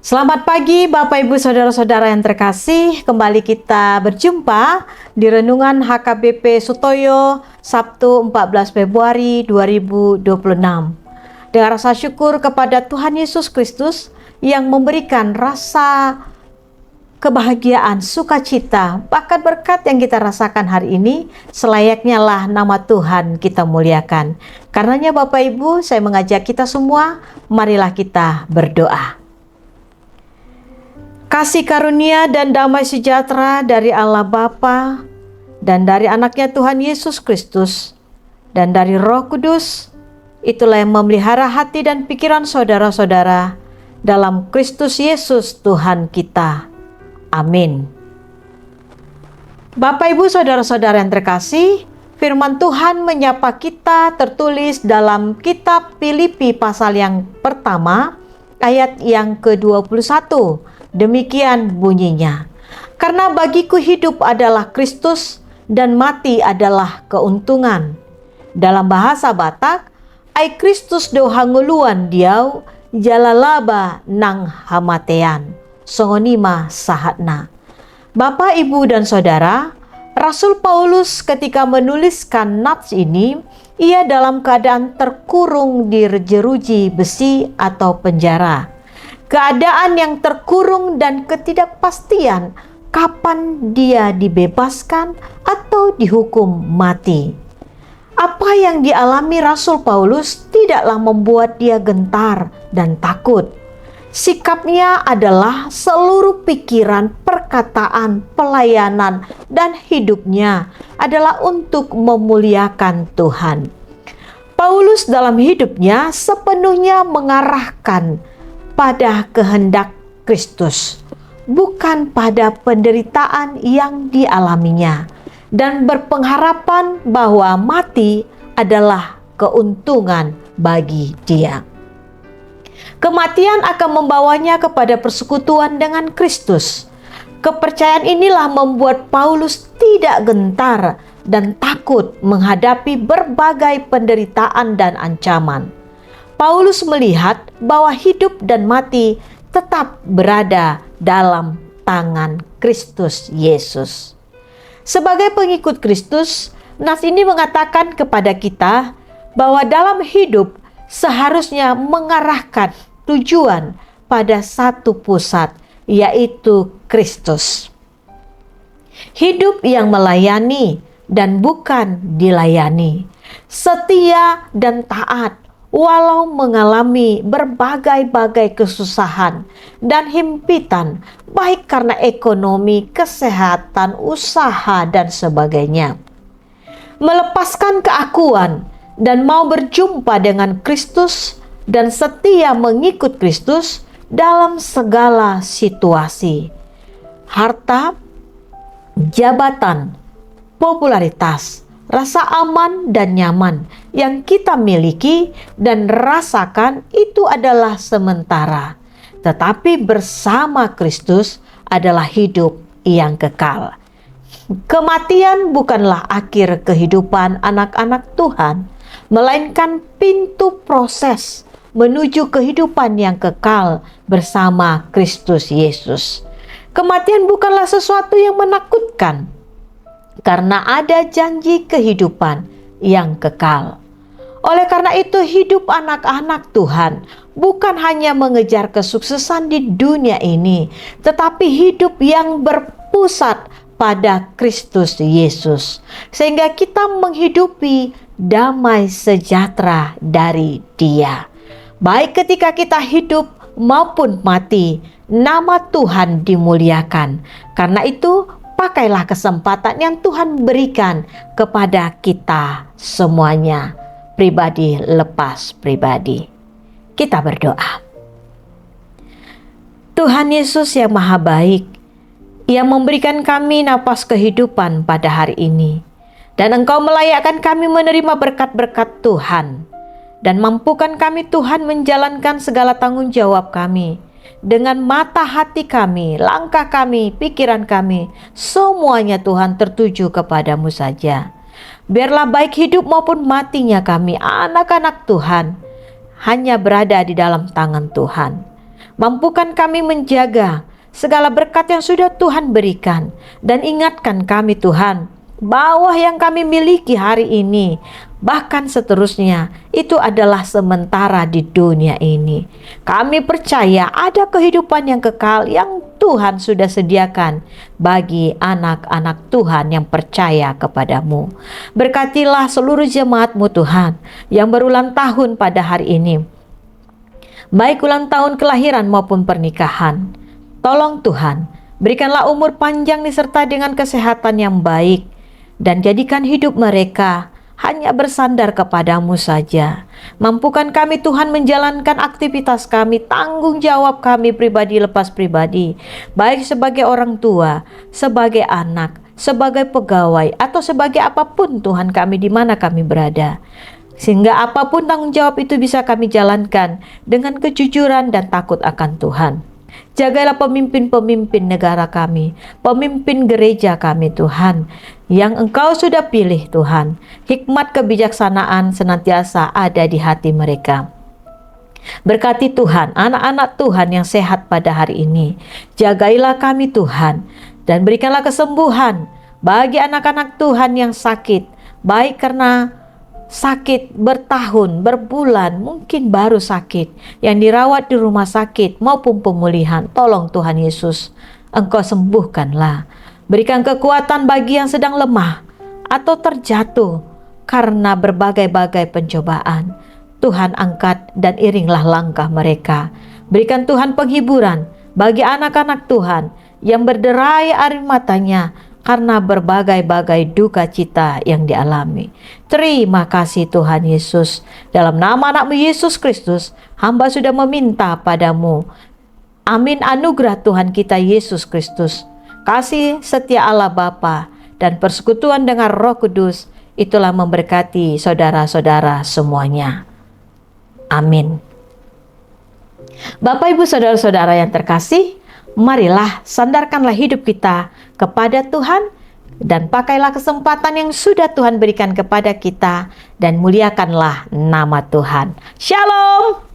Selamat pagi Bapak Ibu Saudara-saudara yang terkasih. Kembali kita berjumpa di Renungan HKBP Sutoyo Sabtu 14 Februari 2026. Dengan rasa syukur kepada Tuhan Yesus Kristus yang memberikan rasa kebahagiaan, sukacita, bahkan berkat yang kita rasakan hari ini, selayaknya lah nama Tuhan kita muliakan. Karenanya Bapak Ibu, saya mengajak kita semua, marilah kita berdoa. Kasih karunia dan damai sejahtera dari Allah Bapa dan dari anaknya Tuhan Yesus Kristus dan dari Roh Kudus, itulah yang memelihara hati dan pikiran saudara-saudara dalam Kristus Yesus Tuhan kita. Amin. Bapak Ibu Saudara-saudara yang terkasih, firman Tuhan menyapa kita tertulis dalam kitab Filipi pasal yang pertama, ayat yang ke-21. Demikian bunyinya, karena bagiku hidup adalah Kristus dan mati adalah keuntungan. Dalam bahasa Batak, ai Kristus do hanguluan diau jalalaba nang hamatean. Songonima sahatna. Bapak, Ibu, dan Saudara, Rasul Paulus ketika menuliskan nats ini, ia dalam keadaan terkurung di jeruji besi atau penjara. Keadaan yang terkurung dan ketidakpastian kapan dia dibebaskan atau dihukum mati. Apa yang dialami Rasul Paulus tidaklah membuat dia gentar dan takut. Sikapnya adalah seluruh pikiran, perkataan, pelayanan, dan hidupnya adalah untuk memuliakan Tuhan. Paulus dalam hidupnya sepenuhnya mengarahkan pada kehendak Kristus, bukan pada penderitaan yang dialaminya, dan berpengharapan bahwa mati adalah keuntungan bagi dia. Kematian akan membawanya kepada persekutuan dengan Kristus. Kepercayaan inilah membuat Paulus tidak gentar dan takut menghadapi berbagai penderitaan dan ancaman. Paulus melihat bahwa hidup dan mati tetap berada dalam tangan Kristus Yesus. Sebagai pengikut Kristus, nas ini mengatakan kepada kita bahwa dalam hidup seharusnya mengarahkan tujuan pada satu pusat, yaitu Kristus. Hidup yang melayani dan bukan dilayani, setia dan taat walau mengalami berbagai-bagai kesusahan dan himpitan, baik karena ekonomi, kesehatan, usaha, dan sebagainya. Melepaskan keakuan dan mau berjumpa dengan Kristus dan setia mengikut Kristus dalam segala situasi. Harta, jabatan, popularitas, rasa aman dan nyaman yang kita miliki dan rasakan itu adalah sementara, tetapi bersama Kristus adalah hidup yang kekal. Kematian bukanlah akhir kehidupan anak-anak Tuhan, melainkan pintu proses menuju kehidupan yang kekal bersama Kristus Yesus. Kematian bukanlah sesuatu yang menakutkan, karena ada janji kehidupan yang kekal. Oleh karena itu, hidup anak-anak Tuhan bukan hanya mengejar kesuksesan di dunia ini, tetapi hidup yang berpusat pada Kristus Yesus, sehingga kita menghidupi damai sejahtera dari Dia. Baik ketika kita hidup maupun mati, nama Tuhan dimuliakan. Karena itu, pakailah kesempatan yang Tuhan berikan kepada kita semuanya, pribadi lepas pribadi. Kita berdoa. Tuhan Yesus yang Maha Baik, yang memberikan kami napas kehidupan pada hari ini, dan Engkau melayakkan kami menerima berkat-berkat Tuhan, dan mampukan kami Tuhan menjalankan segala tanggung jawab kami, dengan mata hati kami, langkah kami, pikiran kami, semuanya Tuhan tertuju kepadamu saja. Biarlah baik hidup maupun matinya kami, anak-anak Tuhan, hanya berada di dalam tangan Tuhan. Mampukan kami menjaga segala berkat yang sudah Tuhan berikan. Dan ingatkan kami Tuhan, bahwa yang kami miliki hari ini, bahkan seterusnya, itu adalah sementara di dunia ini. Kami percaya ada kehidupan yang kekal yang Tuhan sudah sediakan bagi anak-anak Tuhan yang percaya kepadamu. Berkatilah seluruh jemaat-Mu Tuhan yang berulang tahun pada hari ini, baik ulang tahun kelahiran maupun pernikahan. Tolong Tuhan, berikanlah umur panjang disertai dengan kesehatan yang baik, dan jadikan hidup mereka hanya bersandar kepadamu saja. Mampukan kami Tuhan menjalankan aktivitas kami, tanggung jawab kami pribadi lepas pribadi, baik sebagai orang tua, sebagai anak, sebagai pegawai, atau sebagai apapun Tuhan kami di mana kami berada. Sehingga apapun tanggung jawab itu bisa kami jalankan dengan kejujuran dan takut akan Tuhan. Jagalah pemimpin-pemimpin negara kami, pemimpin gereja kami Tuhan, yang Engkau sudah pilih Tuhan. Hikmat kebijaksanaan senantiasa ada di hati mereka. Berkati Tuhan, anak-anak Tuhan yang sehat pada hari ini. Jagailah kami Tuhan, dan berikanlah kesembuhan bagi anak-anak Tuhan yang sakit, baik karena sakit bertahun, berbulan, mungkin baru sakit, yang dirawat di rumah sakit maupun pemulihan. Tolong Tuhan Yesus, Engkau sembuhkanlah. Berikan kekuatan bagi yang sedang lemah atau terjatuh karena berbagai-bagai pencobaan. Tuhan angkat dan iringlah langkah mereka. Berikan Tuhan penghiburan bagi anak-anak Tuhan yang berderai air matanya karena berbagai-bagai duka cita yang dialami. Terima kasih Tuhan Yesus. Dalam nama anak-Mu Yesus Kristus, hamba sudah meminta padamu. Amin. Anugerah Tuhan kita Yesus Kristus, kasih setia Allah Bapa, dan persekutuan dengan Roh Kudus, itulah memberkati saudara-saudara semuanya. Amin. Bapak Ibu saudara-saudara yang terkasih, marilah sandarkanlah hidup kita kepada Tuhan, dan pakailah kesempatan yang sudah Tuhan berikan kepada kita, dan muliakanlah nama Tuhan. Shalom.